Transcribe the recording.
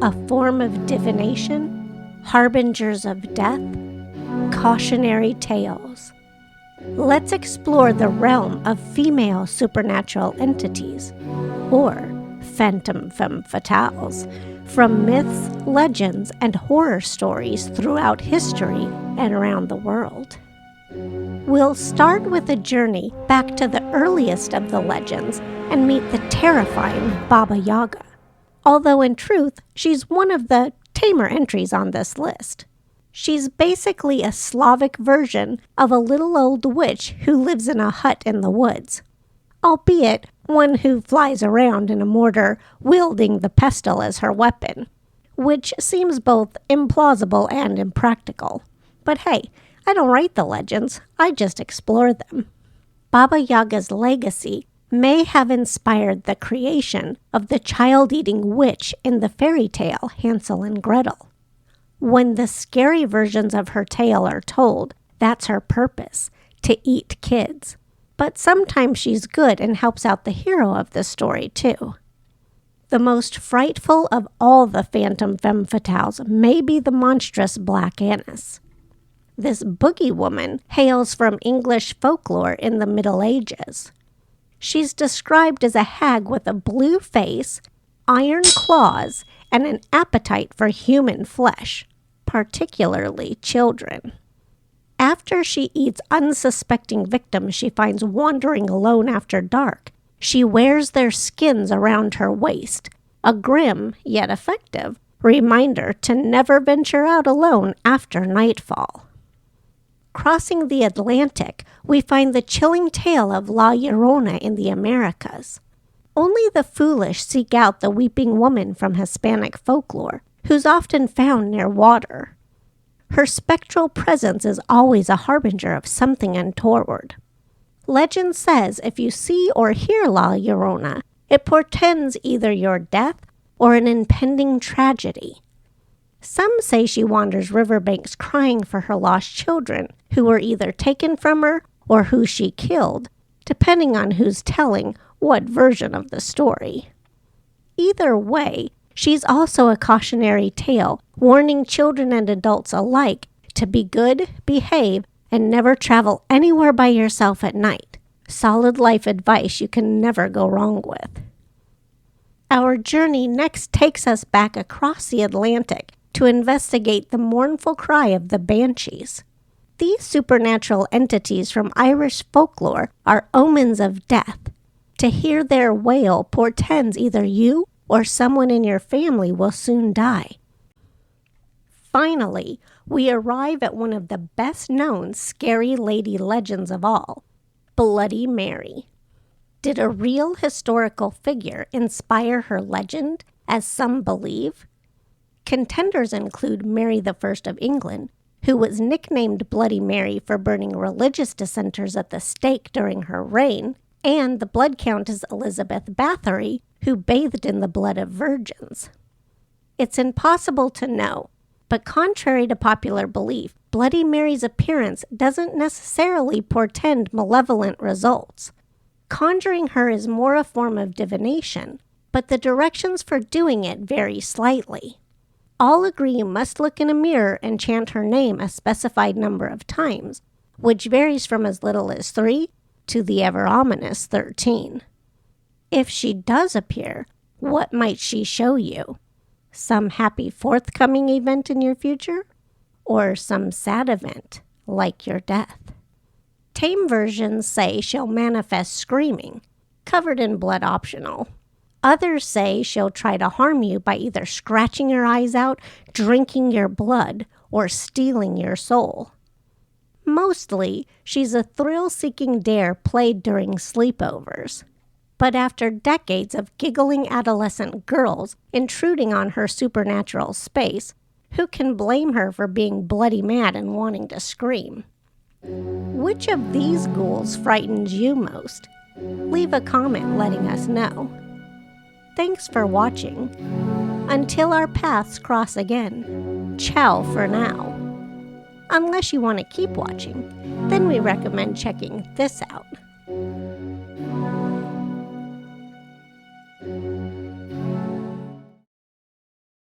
a form of divination, harbingers of death, cautionary tales. Let's explore the realm of female supernatural entities, or phantom femme fatales, from myths, legends, and horror stories throughout history and around the world. We'll start with a journey back to the earliest of the legends and meet the terrifying Baba Yaga, although in truth, she's one of the tamer entries on this list. She's basically a Slavic version of a little old witch who lives in a hut in the woods, albeit one who flies around in a mortar wielding the pestle as her weapon, which seems both implausible and impractical. But hey, I don't write the legends, I just explore them. Baba Yaga's legacy may have inspired the creation of the child-eating witch in the fairy tale Hansel and Gretel. When the scary versions of her tale are told, that's her purpose, to eat kids. But sometimes she's good and helps out the hero of the story too. The most frightful of all the phantom femme fatales may be the monstrous Black Annis. This boogie woman hails from English folklore in the Middle Ages. She's described as a hag with a blue face, iron claws, and an appetite for human flesh, particularly children. After she eats unsuspecting victims she finds wandering alone after dark, she wears their skins around her waist, a grim yet effective reminder to never venture out alone after nightfall. Crossing the Atlantic, we find the chilling tale of La Llorona in the Americas. Only the foolish seek out the weeping woman from Hispanic folklore, who's often found near water. Her spectral presence is always a harbinger of something untoward. Legend says if you see or hear La Llorona, it portends either your death or an impending tragedy. Some say she wanders riverbanks crying for her lost children, who were either taken from her or who she killed, depending on who's telling what version of the story. Either way, she's also a cautionary tale, warning children and adults alike to be good, behave, and never travel anywhere by yourself at night. Solid life advice you can never go wrong with. Our journey next takes us back across the Atlantic to investigate the mournful cry of the Banshees. These supernatural entities from Irish folklore are omens of death. To hear their wail portends either you or someone in your family will soon die. Finally, we arrive at one of the best-known scary lady legends of all, Bloody Mary. Did a real historical figure inspire her legend, as some believe? Contenders include Mary I of England, who was nicknamed Bloody Mary for burning religious dissenters at the stake during her reign, and the Blood Countess Elizabeth Bathory, who bathed in the blood of virgins. It's impossible to know, but contrary to popular belief, Bloody Mary's appearance doesn't necessarily portend malevolent results. Conjuring her is more a form of divination, but the directions for doing it vary slightly. All agree you must look in a mirror and chant her name a specified number of times, which varies from as little as 3 to the ever-ominous 13. If she does appear, what might she show you? Some happy forthcoming event in your future? Or some sad event, like your death? Tame versions say she'll manifest screaming, covered in blood optional. Others say she'll try to harm you by either scratching your eyes out, drinking your blood, or stealing your soul. Mostly, she's a thrill-seeking dare played during sleepovers. But after decades of giggling adolescent girls intruding on her supernatural space, who can blame her for being bloody mad and wanting to scream? Which of these ghouls frightens you most? Leave a comment letting us know. Thanks for watching. Until our paths cross again, ciao for now. Unless you want to keep watching, then we recommend checking this out.